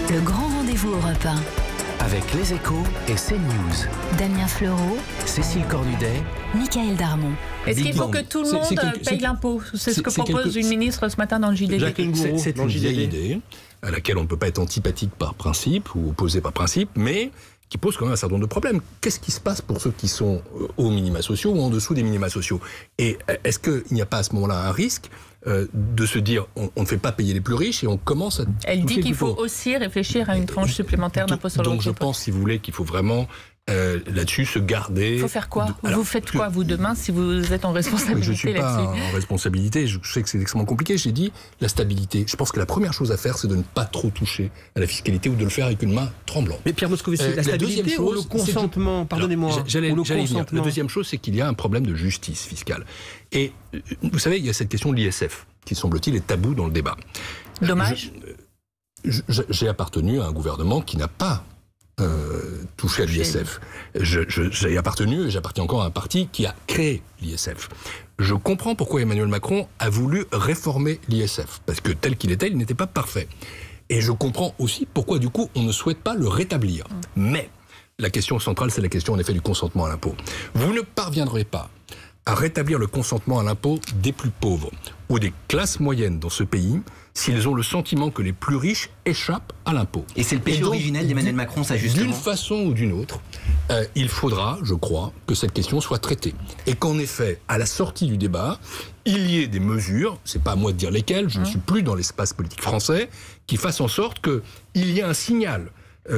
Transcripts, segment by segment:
Le grand rendez-vous Europe 1. Avec Les Échos et CNews. Damien Fleureau, Cécile Cornudet, Michael Darmon. Est-ce qu'il faut que tout le monde paye l'impôt? C'est ce que propose une ministre ce matin dans le JDD. C'est une vieille idée à laquelle on ne peut pas être antipathique par principe ou opposé par principe, mais qui pose quand même un certain nombre de problèmes. Qu'est-ce qui se passe pour ceux qui sont aux minima sociaux ou en dessous des minima sociaux? Et est-ce qu'il n'y a pas à ce moment-là un risque de se dire on ne fait pas payer les plus riches et on commence à... Elle dit qu'il faut aussi réfléchir à une tranche supplémentaire d'impôt sur le revenu. Donc je pense, si vous voulez, qu'il faut vraiment là-dessus se garder... Il faut faire quoi? Vous faites quoi, vous, demain, si vous êtes en responsabilité là-dessus? Je ne suis pas en responsabilité, je sais que c'est extrêmement compliqué. J'ai dit la stabilité. Je pense que la première chose à faire, c'est de ne pas trop toucher à la fiscalité ou de le faire avec une main tremblante. Mais Pierre Moscovici, la stabilité ou le consentement? Pardonnez-moi. J'allais y venir. La deuxième chose, c'est qu'il y a un problème de justice fiscale. Et vous savez, il y a cette question de l'ISF, qui semble-t-il est tabou dans le débat. Dommage. J'ai appartenu à un gouvernement qui n'a pas touché à l'ISF. J'ai appartenu et j'appartiens encore à un parti qui a créé l'ISF. Je comprends pourquoi Emmanuel Macron a voulu réformer l'ISF, parce que tel qu'il était, il n'était pas parfait. Et je comprends aussi pourquoi, du coup, on ne souhaite pas le rétablir. Mais la question centrale, c'est la question, en effet, du consentement à l'impôt. Vous ne parviendrez pas à rétablir le consentement à l'impôt des plus pauvres ou des classes moyennes dans ce pays s'ils ont le sentiment que les plus riches échappent à l'impôt. Et c'est le péché originel d'Emmanuel Macron, ça, justement. D'une façon ou d'une autre, il faudra, je crois, que cette question soit traitée. Et qu'en effet, à la sortie du débat, il y ait des mesures, c'est pas à moi de dire lesquelles, je ne suis plus dans l'espace politique français, qui fassent en sorte qu'il y ait un signal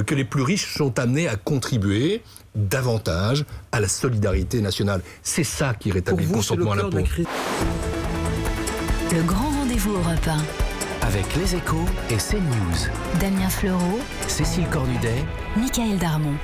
que les plus riches sont amenés à contribuer davantage à la solidarité nationale. C'est ça qui rétablit le consentement à l'impôt. Le grand rendez-vous Europe 1. Avec Les Échos et CNews. Damien Fleureau, Cécile Cornudet, Michael Darmon.